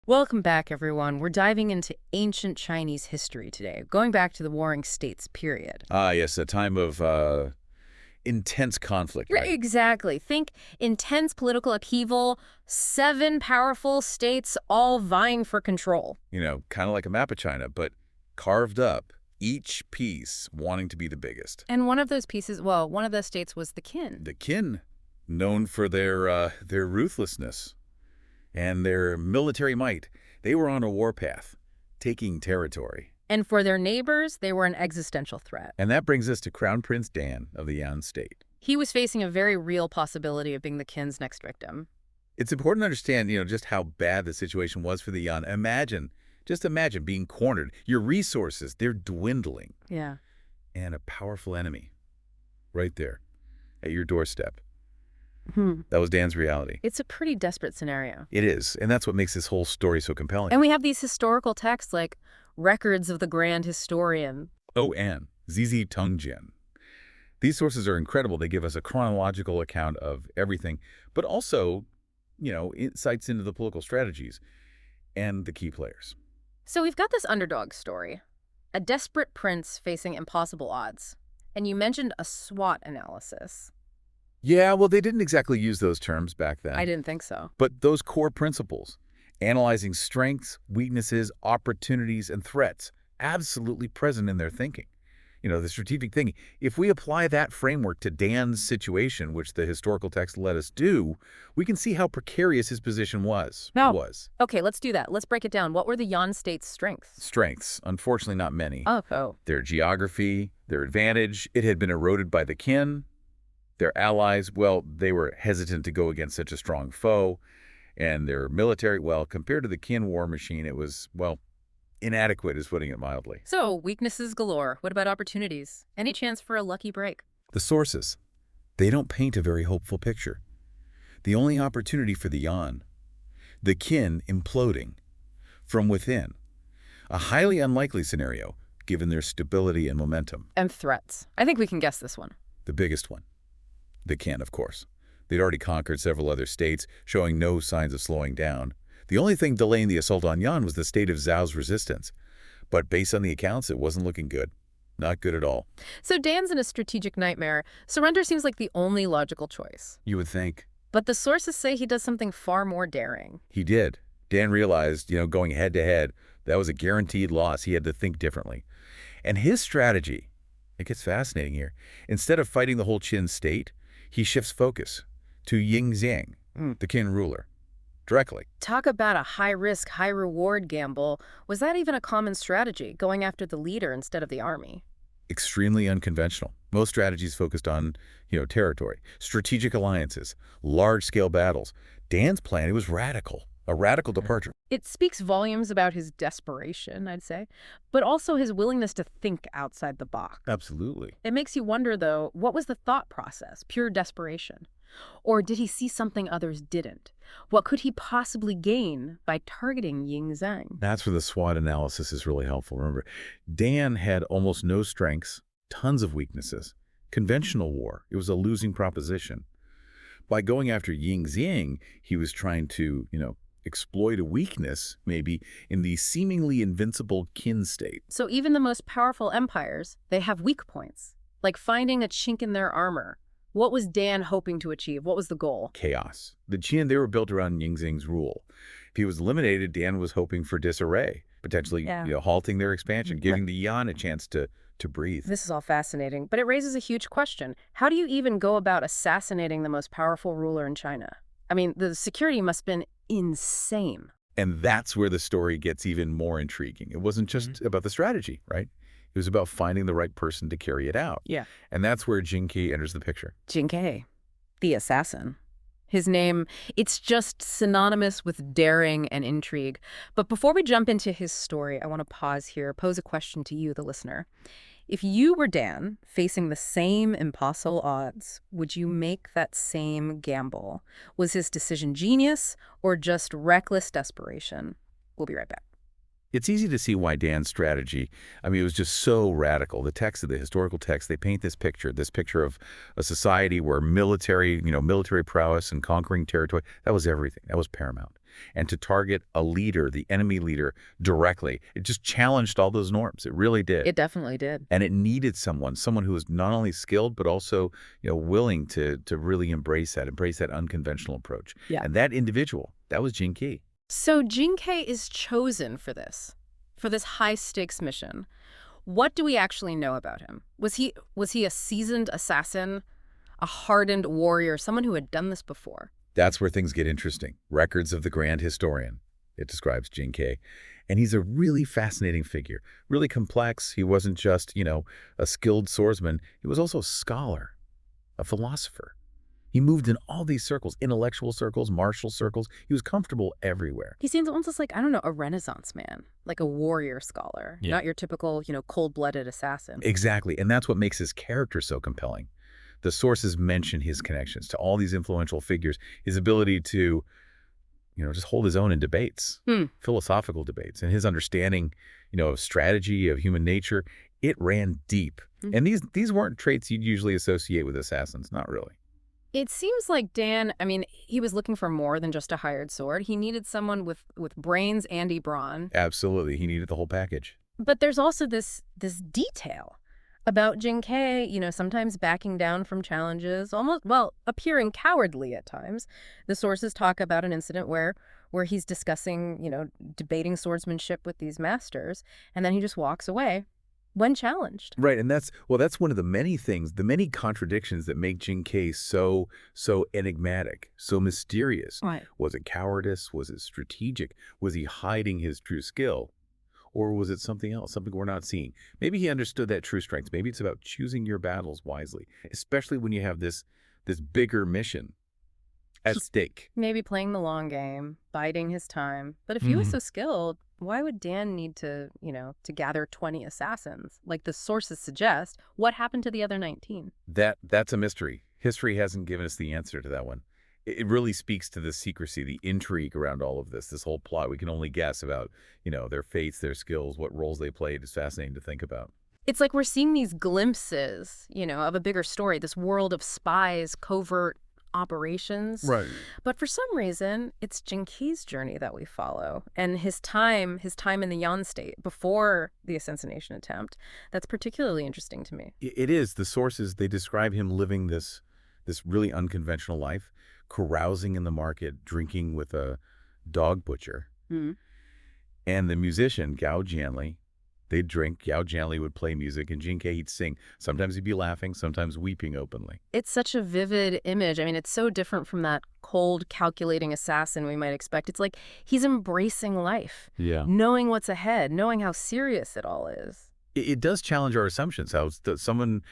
Welcome back, everyone. We're diving into ancient Chinese history today, going back to the Warring States period. Ah, yes, a time of intense conflict, Right, right? exactly. Think intense political upheaval, seven powerful states all vying for control. Kind of like a map of China, but carved up, each piece wanting to be the biggest. And one of those pieces, well, one of those states was the Qin. The Qin, known for their ruthlessness and their military might, they were on a warpath, taking territory. And for their neighbors, they were an existential threat. And that brings us to Crown Prince Dan of the Yan state. He was facing a very real possibility of being the Qin's next victim. It's important to understand, just how bad the situation was for the Yan. Just imagine being cornered. Your resources, they're dwindling. Yeah. And a powerful enemy right there at your doorstep. Hmm. That was Dan's reality. It's a pretty desperate scenario. It is, and that's what makes this whole story so compelling. And we have these historical texts like records of the grand historian. Oh, and Zizi Tongjian. These sources are incredible. They give us a chronological account of everything, but also, insights into the political strategies and the key players. So we've got this underdog story, a desperate prince facing impossible odds. And you mentioned a SWOT analysis. Yeah, well, they didn't exactly use those terms back then. I didn't think so. But those core principles, analyzing strengths, weaknesses, opportunities, and threats, absolutely present in their thinking. The strategic thinking. If we apply that framework to Dan's situation, which the historical text let us do, we can see how precarious his position was. Okay, let's do that. Let's break it down. What were the Yan state's strengths? Strengths, unfortunately not many. Oh. Their geography, their advantage, it had been eroded by the Qin. Their allies, well, they were hesitant to go against such a strong foe. And their military, well, compared to the Qin war machine, it was, well, inadequate is putting it mildly. So, weaknesses galore. What about opportunities? Any chance for a lucky break? The sources, they don't paint a very hopeful picture. The only opportunity for the Yan, the Qin imploding from within. A highly unlikely scenario, given their stability and momentum. And threats. I think we can guess this one. The biggest one. The Qin, of course. They'd already conquered several other states, showing no signs of slowing down. The only thing delaying the assault on Yan was the state of Zhao's resistance. But based on the accounts, it wasn't looking good. Not good at all. So Dan's in a strategic nightmare. Surrender seems like the only logical choice. You would think. But the sources say he does something far more daring. He did. Dan realized, going head-to-head, that was a guaranteed loss. He had to think differently. And his strategy, it gets fascinating here. Instead of fighting the whole Qin state, he shifts focus to Ying Zheng, the Qin ruler, directly. Talk about a high-risk, high-reward gamble. Was that even a common strategy, going after the leader instead of the army? Extremely unconventional. Most strategies focused on, territory, strategic alliances, large-scale battles. Dan's plan, it was radical, a radical departure. It speaks volumes about his desperation, I'd say, but also his willingness to think outside the box. Absolutely. It makes you wonder, though, what was the thought process? Pure desperation? Or did he see something others didn't? What could he possibly gain by targeting Ying Zheng? That's where the SWOT analysis is really helpful. Remember, Dan had almost no strengths, tons of weaknesses. Conventional war, it was a losing proposition. By going after Ying Zheng, he was trying to, exploit a weakness, maybe, in the seemingly invincible Qin state. So even the most powerful empires, they have weak points, like finding a chink in their armor. What was Dan hoping to achieve? What was the goal? Chaos. The Qin, they were built around Ying Zheng's rule. If he was eliminated, Dan was hoping for disarray, potentially halting their expansion, giving the Yan a chance to breathe. This is all fascinating, but it raises a huge question. How do you even go about assassinating the most powerful ruler in China? I mean, the security must have been insane. And that's where the story gets even more intriguing. It wasn't just about the strategy, right? It was about finding the right person to carry it out. Yeah. And that's where Jing Ke enters the picture. Jing Ke, the assassin. His name, it's just synonymous with daring and intrigue. But before we jump into his story, I want to pause here, pose a question to you, the listener. If you were Dan, facing the same impossible odds, would you make that same gamble? Was his decision genius or just reckless desperation? We'll be right back. It's easy to see why Dan's strategy, it was just so radical. The historical text, they paint this picture of a society where military prowess and conquering territory, that was everything. That was paramount. and to target a leader, the enemy leader, directly. It just challenged all those norms. It really did. It definitely did. And it needed someone who was not only skilled, but also, willing to really embrace that unconventional approach. Yeah. And that individual, that was Jing Ke. So Jing Ke is chosen for this high-stakes mission. What do we actually know about him? Was he a seasoned assassin, a hardened warrior, someone who had done this before? That's where things get interesting. Records of the Grand Historian. It describes Jing Ke. And he's a really fascinating figure, really complex. He wasn't just, a skilled swordsman. He was also a scholar, a philosopher. He moved in all these circles, intellectual circles, martial circles. He was comfortable everywhere. He seems almost like, I don't know, a Renaissance man, like a warrior scholar, not your typical, cold-blooded assassin. Exactly. And that's what makes his character so compelling. The sources mention his connections to all these influential figures, his ability to, just hold his own in debates, philosophical debates, and his understanding, of strategy, of human nature. It ran deep. And these weren't traits you'd usually associate with assassins, not really. It seems like Dan, he was looking for more than just a hired sword. He needed someone with brains and brawn. Absolutely. He needed the whole package. But there's also this detail about Jing Ke, sometimes backing down from challenges, appearing cowardly at times. The sources talk about an incident where he's discussing, debating swordsmanship with these masters, and then he just walks away when challenged. Right, and that's one of the many things, the many contradictions that make Jing Ke so enigmatic, so mysterious. Right. Was it cowardice? Was it strategic? Was he hiding his true skill? Or was it something else, something we're not seeing? Maybe he understood that true strength. Maybe it's about choosing your battles wisely, especially when you have this bigger mission at stake. Maybe playing the long game, biding his time. But if he was so skilled, why would Dan need to, to gather 20 assassins? Like the sources suggest, what happened to the other 19? That's a mystery. History hasn't given us the answer to that one. It really speaks to the secrecy, the intrigue around all of this whole plot. We can only guess about, their fates, their skills, what roles they played. It's fascinating to think about. It's like we're seeing these glimpses, of a bigger story, this world of spies, covert operations. Right. But for some reason, it's Jing Ke's journey that we follow, and his time in the Yan state before the assassination attempt. That's particularly interesting to me. It is. The sources, they describe him living this really unconventional life, carousing in the market, drinking with a dog butcher. And the musician, Gao Jianli, they'd drink, Gao Jianli would play music, and Jing Ke, he'd sing. Sometimes he'd be laughing, sometimes weeping openly. It's such a vivid image. It's so different from that cold, calculating assassin we might expect. It's like he's embracing life, knowing what's ahead, knowing how serious it all is. It does challenge our assumptions. How someone,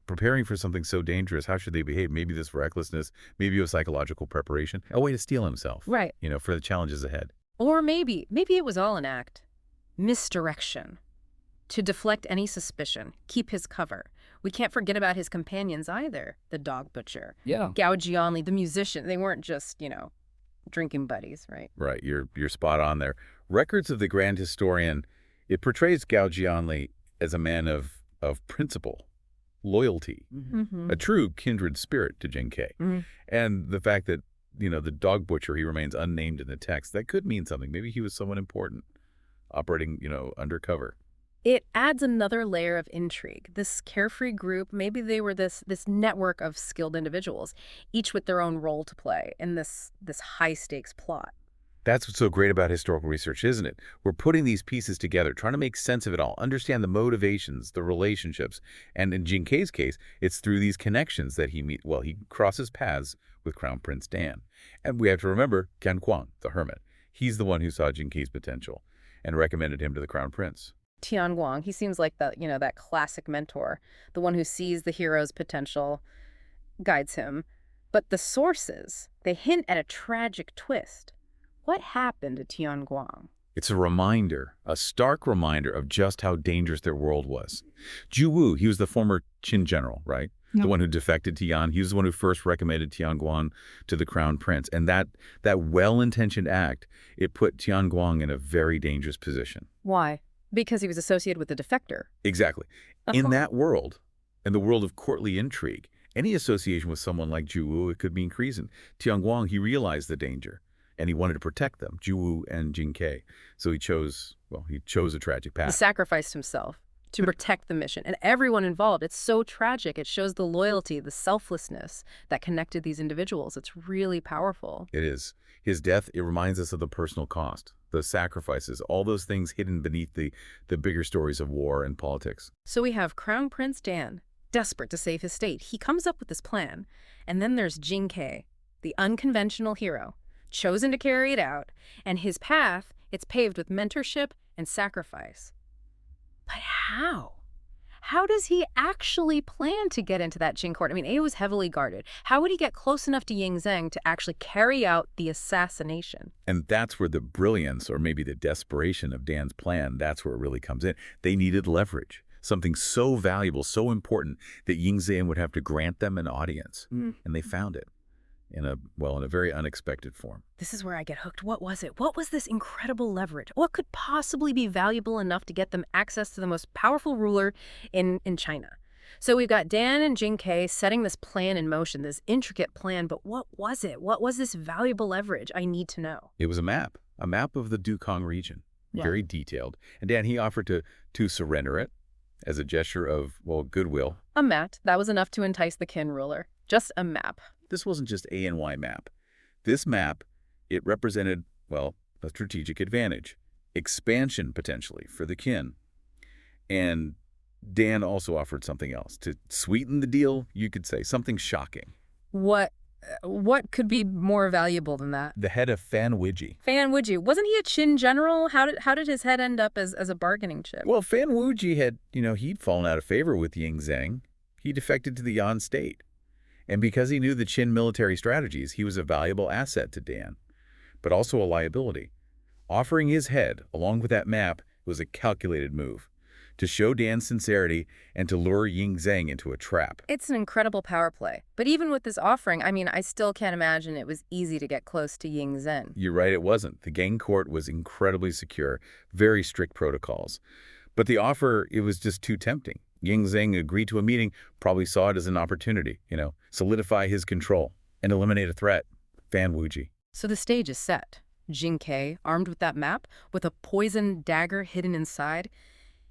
preparing for something so dangerous, how should they behave? Maybe this recklessness, maybe a psychological preparation, a way to steel himself, right? For the challenges ahead. Or maybe it was all an act. Misdirection. To deflect any suspicion, keep his cover. We can't forget about his companions either. The dog butcher, Gao Jianli, the musician. They weren't just, drinking buddies, right? Right. You're spot on there. Records of the Grand Historian, it portrays Gao Jianli as a man of principle, loyalty, a true kindred spirit to Jing Ke. And the fact that, the dog butcher, he remains unnamed in the text, that could mean something. Maybe he was someone important, operating, undercover. It adds another layer of intrigue. This carefree group, maybe they were this network of skilled individuals, each with their own role to play in this high-stakes plot. That's what's so great about historical research, isn't it? We're putting these pieces together, trying to make sense of it all, understand the motivations, the relationships. And in Jing Ke's case, it's through these connections that he crosses paths with Crown Prince Dan. And we have to remember Qian Huang, the hermit. He's the one who saw Jing Ke's potential and recommended him to the Crown Prince. Tianguang, he seems like that classic mentor, the one who sees the hero's potential, guides him. But the sources, they hint at a tragic twist. What happened to Tianguang? It's a reminder, a stark reminder of just how dangerous their world was. Zhu Wu, he was the former Qin general, right? Yep. The one who defected to Yan. He was the one who first recommended Tianguang to the Crown Prince. And that well-intentioned act, it put Tianguang in a very dangerous position. Why? Because he was associated with the defector. Exactly. In that world, in the world of courtly intrigue, any association with someone like Zhu Wu, it could mean treason. Tianguang, he realized the danger. and he wanted to protect them, Jiwu and Jing Ke. So he chose a tragic He path. sacrificed himself to protect the mission, and everyone involved. It's so tragic. It shows the loyalty, the selflessness that connected these individuals. It's really powerful. It is. His death, it reminds us of the personal cost, the sacrifices, all those things hidden beneath the bigger stories of war and politics. So we have Crown Prince Dan, desperate to save his state. He comes up with this plan. And then there's Jing Ke, the unconventional hero, chosen to carry it out. And his path, it's paved with mentorship and sacrifice. But how? How does he actually plan to get into that Qin court? I mean, it was heavily guarded. How would he get close enough to Ying Zheng to actually carry out the assassination? And that's where the brilliance, or maybe the desperation of Dan's plan, that's where it really comes in. They needed leverage, something so valuable, so important, that Ying Zheng would have to grant them an audience. And they found it in a very unexpected form. This is where I get hooked. What was it? What was this incredible leverage? What could possibly be valuable enough to get them access to the most powerful ruler in China? So we've got Dan and Jing Ke setting this plan in motion, this intricate plan, but what was it? What was this valuable leverage? I need to know. It was a map of the Dukong region, very detailed. And Dan, he offered to surrender it as a gesture of, goodwill. A map. That was enough to entice the Qin ruler. Just a map. This wasn't just A and Y map. This map, it represented, a strategic advantage, expansion potentially for the Qin. And Dan also offered something else. To sweeten the deal, you could say, something shocking. What could be more valuable than that? The head of Fan Wuji. Fan Wuji. Wasn't he a Qin general? How did his head end up as a bargaining chip? Well, Fan Wuji had, he'd fallen out of favor with Ying Zheng. He defected to the Yan state. And because he knew the Qin military strategies, he was a valuable asset to Dan, but also a liability. Offering his head, along with that map, was a calculated move to show Dan's sincerity and to lure Ying Zheng into a trap. It's an incredible power play. But even with this offering, I mean, I still can't imagine it was easy to get close to Ying Zheng. You're right, it wasn't. The gang court was incredibly secure, very strict protocols. But the offer, it was just too tempting. Ying Zheng agreed to a meeting, probably saw it as an opportunity, solidify his control and eliminate a threat. Fan Wuji. So the stage is set. Jing Ke, armed with that map, with a poisoned dagger hidden inside,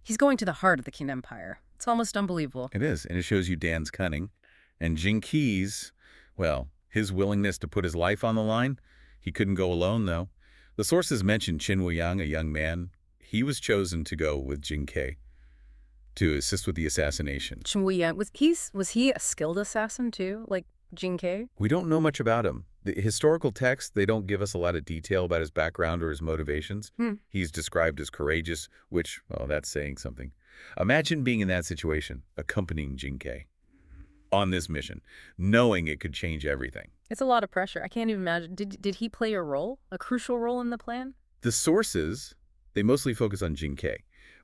he's going to the heart of the Qin Empire. It's almost unbelievable. It is, and it shows you Dan's cunning. And Jing Ke's, his willingness to put his life on the line. He couldn't go alone, though. The sources mention Qin Huang, a young man. He was chosen to go with Jing Ke to assist with the assassination. Qin Huang, was he a skilled assassin too, like Jing Ke? We don't know much about him. The historical texts, they don't give us a lot of detail about his background or his motivations. He's described as courageous, which, that's saying something. Imagine being in that situation, accompanying Jing Ke on this mission, knowing it could change everything. It's a lot of pressure. I can't even imagine. Did he play a crucial role in the plan? The sources, they mostly focus on Jing Ke.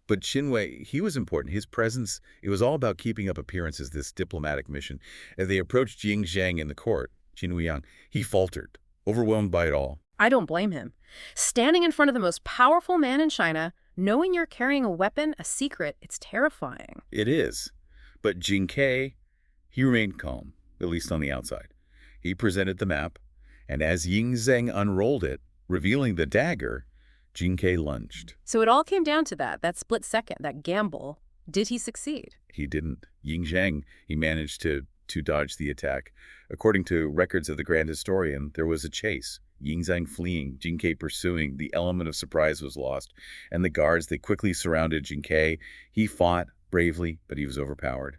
But Qin Wei, he was important. His presence, it was all about keeping up appearances, this diplomatic mission. As they approached Ying Zheng in the court, Qin Huang, he faltered, overwhelmed by it all. I don't blame him. Standing in front of the most powerful man in China, knowing you're carrying a weapon, a secret, it's terrifying. It is. But Jing Ke, he remained calm, at least on the outside. He presented the map, and as Ying Zheng unrolled it, revealing the dagger, Jing Ke lunged. So it all came down to that split second, that gamble. Did he succeed? He didn't. Ying Zheng, he managed to dodge the attack. According to records of the Grand Historian, there was a chase. Ying Zheng fleeing, Jing Ke pursuing. The element of surprise was lost. And the guards, they quickly surrounded Jing Ke. He fought bravely, but he was overpowered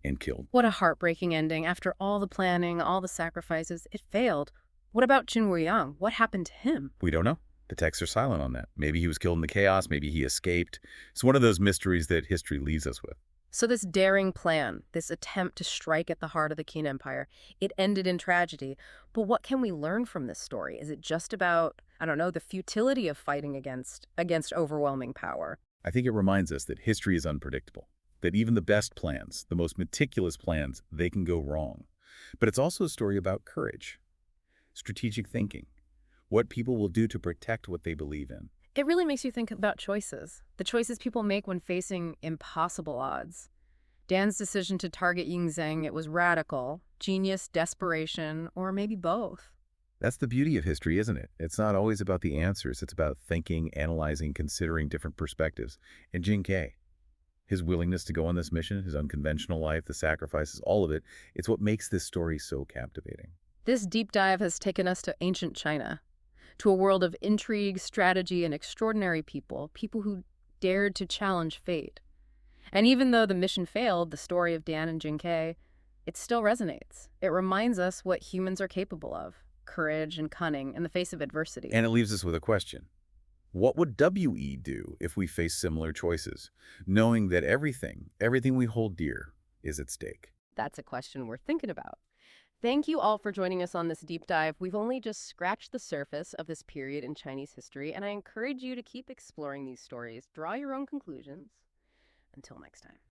and killed. What a heartbreaking ending. After all the planning, all the sacrifices, it failed. What about Qin Huang? What happened to him? We don't know. The texts are silent on that. Maybe he was killed in the chaos. Maybe he escaped. It's one of those mysteries that history leaves us with. So this daring plan, this attempt to strike at the heart of the Qin Empire, it ended in tragedy. But what can we learn from this story? Is it just about, the futility of fighting against overwhelming power? I think it reminds us that history is unpredictable, that even the best plans, the most meticulous plans, they can go wrong. But it's also a story about courage, strategic thinking, what people will do to protect what they believe in. It really makes you think about choices, the choices people make when facing impossible odds. Dan's decision to target Ying Zheng, it was radical, genius, desperation, or maybe both. That's the beauty of history, isn't it? It's not always about the answers. It's about thinking, analyzing, considering different perspectives. And Jing Ke, his willingness to go on this mission, his unconventional life, the sacrifices, all of it, it's what makes this story so captivating. This deep dive has taken us to ancient China, to a world of intrigue, strategy, and extraordinary people, people who dared to challenge fate. And even though the mission failed, the story of Dan and Jing Ke, it still resonates. It reminds us what humans are capable of, courage and cunning in the face of adversity. And it leaves us with a question. What would WE do if we face similar choices, knowing that everything we hold dear is at stake? That's a question worth thinking about. Thank you all for joining us on this deep dive. We've only just scratched the surface of this period in Chinese history, and I encourage you to keep exploring these stories. Draw your own conclusions. Until next time.